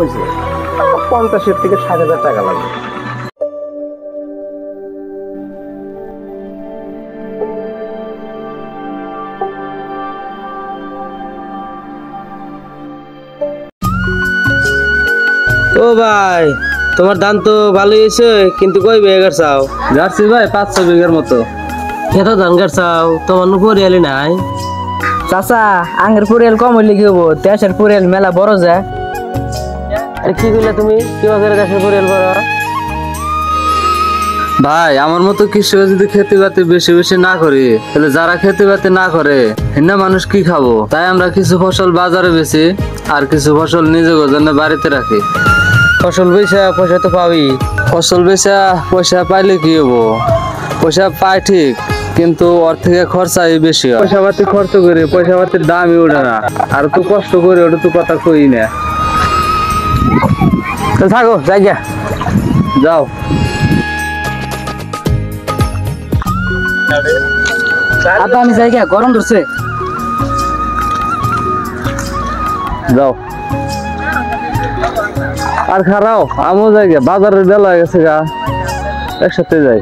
হয়েছে 50 থেকে 60,000 টাকা লাগবে। ও ভাই তোমার ধান তো ভালোই হয়েছে, কিন্তু কই বিঘা চাও? যাচ্ছি ভাই 500 বিঘার মতো। এত ধান চাও, তোমার পরিয়ালি নাই? চাচা আঙ্গের পরিয়াল কম হইলে কি হবো, দেশের পরিয়াল মেলা বড় যায়। আরে কি কইলা তুমি? কি করে দেশের পরিয়াল বড়? ভাই আমার মতো কৃষক যদি খেতে বাতি বেশি বেশি না করি, তাহলে যারা খেতে বাতি না করে হিন্দা মানুষ কি খাবো? তাই আমরা কিছু ফসল বাজারে বেচি আর কিছু ফসল নিজের জন্য বাড়িতে রাখি। ফসল বেচা পয়সা তো পাবি। ফসল বেচা পয়সা পাইলে কি হবো? পয়সা পাই ঠিক, কিন্তু ওর থেকে খরচাই বেশি হয়। পয়সা পাতি খরচ করে পয়সা পাতির দামই ওঠে না, আর তো কষ্ট করে ওটা তো কথা কই না। থাকো জায়গা যাও আব্বা আমি জায়গা গরম ধরছে। যাও আর খারাও আমিও যাই গে, বাজারের বেলা হয়ে গেছে গা, একসাথে যাই।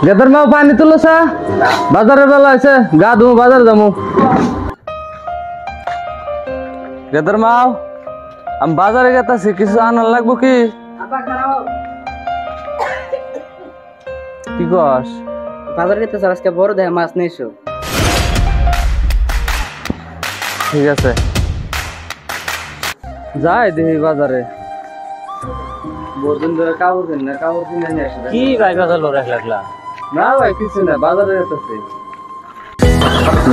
গেদার মাও পানি তুলছা, বাজারের বেলা আছে, গা ধুমু বাজার যাবো। গেদার মাও আমি বাজারে গেতাছি, কিছু আনার লাগবো কি? কি কস? বাজার গেতে স্যার আজকে বড় দেয় মাছ নেই। ঠিক আছে যাই দেখি বাজারে। বহুদিন ধরে কাপড় কিন না, কাপড় কিনে নিয়ে আসি। কি ভাই বাজার লোক রাখলা? না ভাই কিছু না, বাজারে যেতেছি।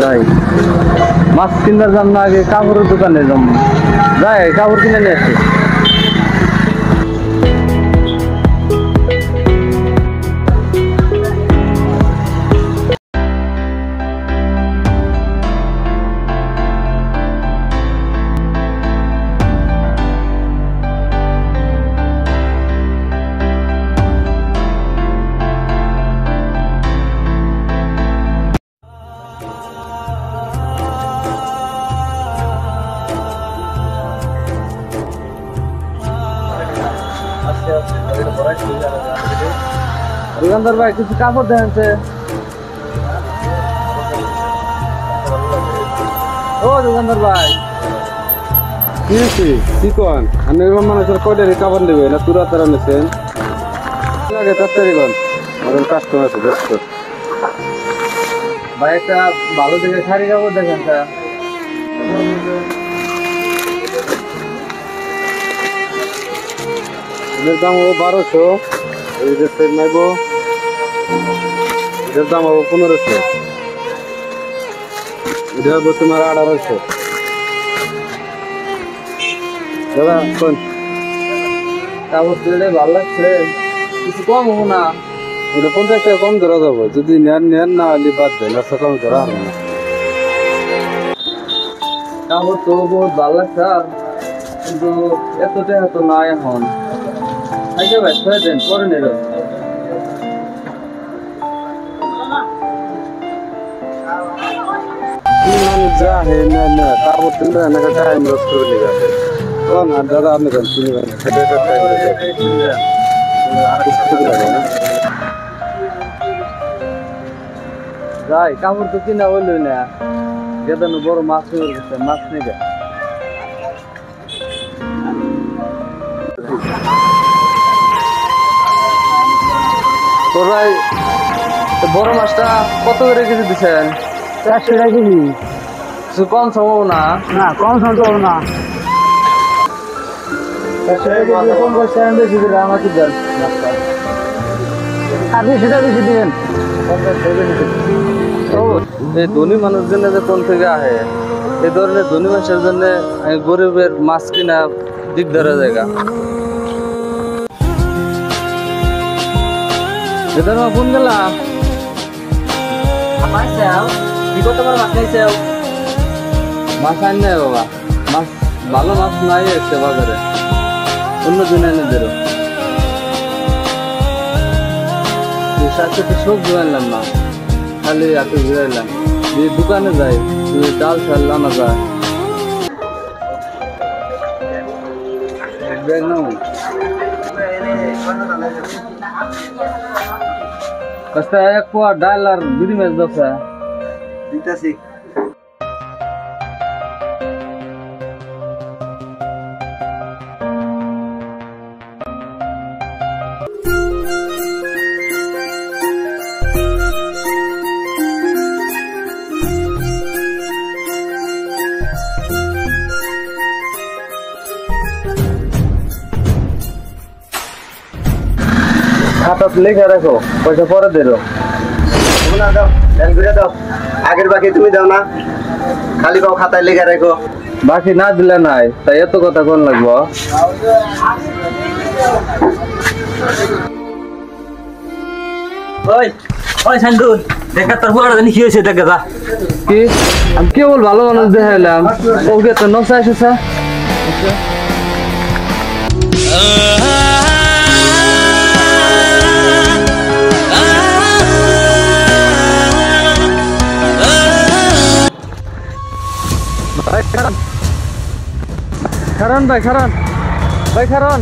যাই মাছ কিনার যাম না, আগে কাপড়ের দোকানে যাম। যাই কাপড় কিনে নিয়ে আসি। দোকানদার ভাই কিছু কাপড় দেখেছে? ও দোকানদার ভাই কি হয়েছে? কি কন আমি এরকম মানুষের কয়টারি কাপড় নেবে না তুরা তারা নেছেন? আগে তাড়াতাড়ি কন, আমাদের কাস্টমার আছে ব্যস্ত। ভাই একটা ভালো দেখে শাড়ি কাপড় দেখেন। এদের দাম হবো 1200, এই যে সেট নাইব এটার দাম হবো 1500, এটা হবো তোমার 1800। দাদা কোন কাপড় দিলে ভালো লাগছে, কিছু কম হবো না? ওটা 50 টাকা কম ধরা যাবো, যদি নেন না হলে বাদ দেয়, না কম ধরা হবে না। কাপড় তো বহুত ভালো লাগছে, কিন্তু এত টাকা তো নাই এখন। আচ্ছা ভাই ছেড়ে দেন, পরে নেব। মানুষ যা হে না কাপড় কিনবে না, টাইম লস করে নিবে। কোন আর দাদা আপনি কোন কিনবেন সেটা যাই কাপড় তো কিনা হইলই না, গেদানো বড় মাছ হয়ে গেছে, মাছ নেবে। তোর ভাই বড় মাছটা কত করে কেজি দিচ্ছেন? 400 টাকা কেজি। কিছু কম সম্ভব না? না কম সম্ভব না। 400 টাকা কম করছে, আমি বেশি করে আমাকে দেন। আপনি সেটা বেশি দিবেন। এই ধনী মানুষজন যে কোন থেকে আহে, এই ধরনের ধনী মানুষের জন্য গরিবের মাছ কিনা দিক ধরা জায়গা। কোন গেলা মাছ আন নাই বাবা, মাছ ভালো মাছ নাই এসছে বাজারে, অন্য দিন এনে দেরো। সাথে তো সবজি আনলাম না, খালি হাতে ঘুরাইলাম। যদি দোকানে যাই যদি ডাল চাল আনা যায়। এক পোয়া ডাল আর বিড়ি মাছ দশা দিতেছি। খাতা লেখা রাখো, পয়সা পরে দেরো। না দাও, ধ্যান করে দাও। আগের বাকি তুমি দাও না, খালি পাও খাতায় লেখা রাখো। বাকি না দিলে নাই, তাই এত কথা কোন লাগবো? ওই ওই শান্তন, দেখা তোর বড় জানি কি হয়েছে দেখা যা। কি আমি কেবল ভালো মানুষ দেখাইলাম, ওকে তো নশা এসেছে। খারান ভাই, খারান ভাই, খারান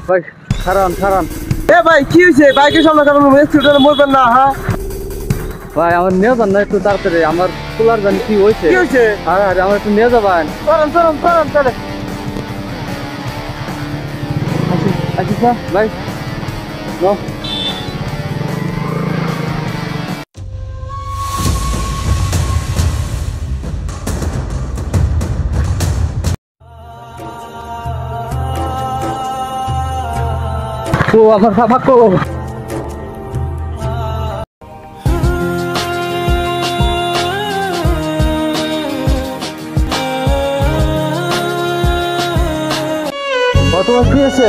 ভাই, খারান খারান। এ ভাই কি হয়েছে? বাইকের সামনে কারণ এক্সিডেন্টে মরবেন না? হ্যাঁ ভাই আমার নিয়ে যান না একটু তাড়াতাড়ি, আমার কুলার জানি কি হয়েছে। কি হয়েছে? আরে আমার একটু নিয়ে যাবেন। চলেন চলেন চলেন চলেন। আচ্ছা ভাই নো। তো আমার ভাগ্য তোমার কি আছে?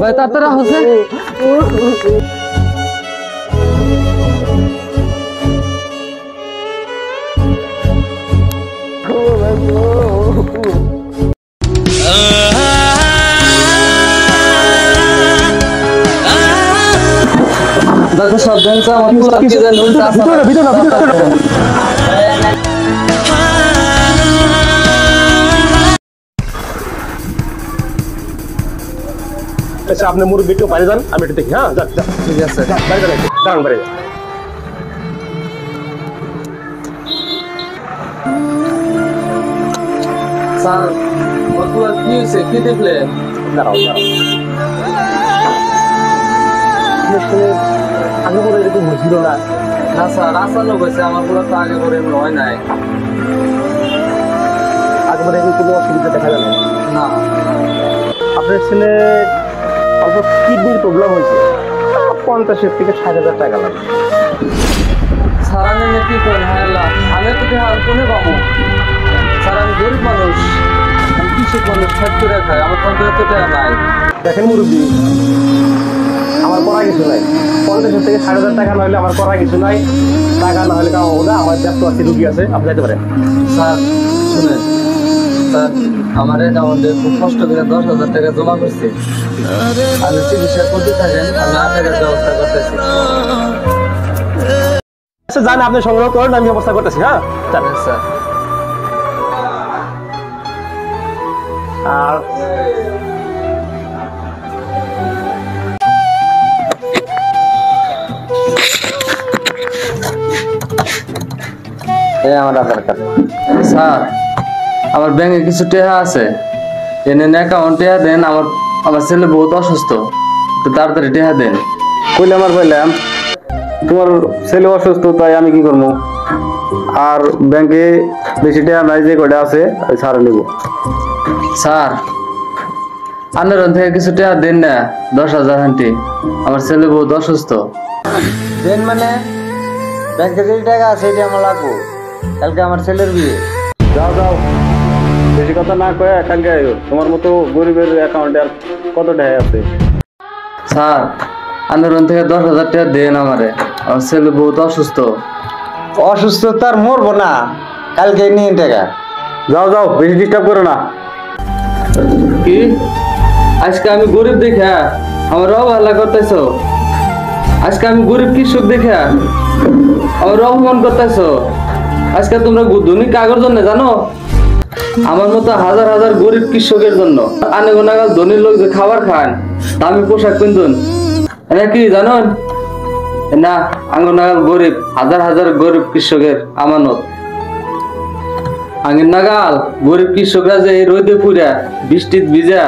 ভাই তাড়াতাড়ি হচ্ছে। দেখো সব জানছে আমার পুরো কি জানেন উল্টা আছে। আচ্ছা আপনি মুরব্বী একটু বাইরে যান, আমি একটু দেখি। হ্যাঁ যান যান, ঠিক আছে বাইরে যান, দাঁড়ান বাইরে যান। স্যার ওর কি হয়েছে, কি দেখলেন? দাঁড়াও দাঁড়াও, আগে পরে এরকম হয়েছিল না। না স্যার আসানো হয়েছে, আমার পুরো তো আগে করে এমন হয় নাই। আগে পরে এরকম কোনো অসুবিধা দেখা যায় না। না আপনার ছেলে অল্প কিডনির প্রবলেম হয়েছে, 50,000 থেকে 60,000 টাকা লাগবে। স্যার আমি কি করেন? হ্যাঁ আমি তো দেখার কোনে পাবো? স্যার আমি গরিব মানুষ, আমি কৃষক মানুষ, খেত করে খাই, আমার কাছে এত টাকা নাই। দেখেন মুরব্বী, আমার করা কিছু নাই। 50,000 থেকে 60,000 টাকা না হলে আমার করা কিছু নাই। টাকা না হলে কামাবো না, আমার ব্যস্ত আছে, রুগী আছে, আপনি যেতে পারেন। স্যার শুনেন স্যার, আমার অ্যাকাউন্টে খুব কষ্ট করে 10,000 টাকা জমা করছে। আমি চিকিৎসা করতে থাকেন, আমি টাকার ব্যবস্থা করতেছি। আচ্ছা জান, আপনি সংগ্রহ করেন, আমি ব্যবস্থা করতেছি। হ্যাঁ যান। স্যার আর এই আমার আধার কার্ড। স্যার আমার ব্যাংকে কিছু টাকা আছে, এনে অ্যাকাউন্ট টাকা দেন। আমার ছেলে বহুত অসুস্থ, তো তাড়াতাড়ি টাকা দেন। কইলে আমার বললাম তোমার ছেলে অসুস্থ, তাই আমি কি করবো? আর ব্যাংকে বেশি টাকা নাই, যে কয়টা আছে ওই ছাড়ে নেব। স্যার আন্দোলন থেকে কিছু টাকা দেন না, 10,000 হান্টি, আমার ছেলে বহুত অসুস্থ। দেন মানে ব্যাংকে যে টাকা আছে এটা আমার লাগবো, কালকে আমার ছেলের বিয়ে। যাও যাও, বেশি কথা না কয়ে কালকে আইও। তোমার মতো গরিবের অ্যাকাউন্টে আর কত টাকা আছে? স্যার আন্দোলন থেকে 10,000 টাকা দেন আমারে, আমার ছেলে বহুত অসুস্থ। অসুস্থ তার মরবো না, কালকে নিয়ে টাকা। যাও যাও, বেশি ডিস্টার্ব করো না। কি আজকে আমি গরিব দেখা আমার অবহেলা করতেছ? আজকে আমি গরিব কৃষক দেখা আমার অপমান করতেছ? আজকে তোমরা ধনী কাগর জন্য জানো? আমার মতো হাজার হাজার গরিব কৃষকের জন্য আনে গোনাগাল ধনী লোক যে খাবার খান, দামি পোশাক পিন্ধুন, এটা কি জানুন না? আঙ্গনাগাল গরিব হাজার হাজার গরিব কৃষকের আমানত। আঙ্গির নাগাল গরিব কৃষকরা যে এই রোদে পুরা বৃষ্টিত ভিজা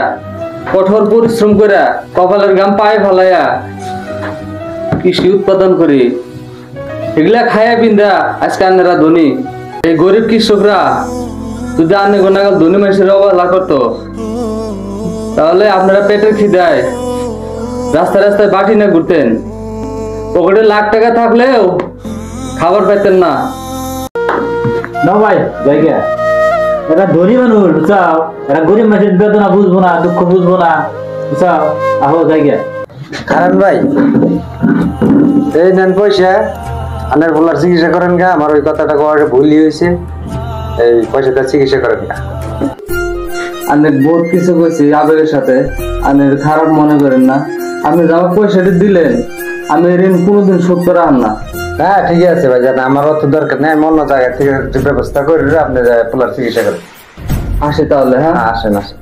কঠোর পরিশ্রম করে কপালের গাম পায়ে ফেলাইয়া কৃষি উৎপাদন করি, এগুলা খায়া পিন্দা আজকে আন্নারা ধনী। এই গরিব কৃষকরা যদি আনে গোনাগাল ধনী মানুষের অবহেলা করতো, তাহলে আপনারা পেটের খিদায় রাস্তায় রাস্তায় বাটি না ঘুরতেন, পকেটে লাখ টাকা থাকলেও খাবার পাইতেন না। না ভাই জায়গা, এরা ধনী মানুষ বুঝাও, এরা গরিব মানুষের বেদনা বুঝবো না, দুঃখ বুঝবো না, বুঝাও। আহো জায়গা। কারণ ভাই এই নেন পয়সা, আনের বলার চিকিৎসা করেন গা। আমার ওই কথাটা কওয়াটা ভুলই হয়েছে, এই পয়সাটা চিকিৎসা করেন গা। অনেক বহুত কিছু কইছি আবেগের সাথে, আমি খারাপ মনে করেন না। আপনি যে আমার পয়সাটা দিলেন, আমি ঋণ কোনোদিন শোধ করে আন না। হ্যাঁ ঠিক আছে ভাই, জান আমার অত দরকার নেই, আমি অন্য জায়গা থেকে ব্যবস্থা করে আপনি পোলার চিকিৎসা করেন। আসি তাহলে, হ্যাঁ আসেন আসেন।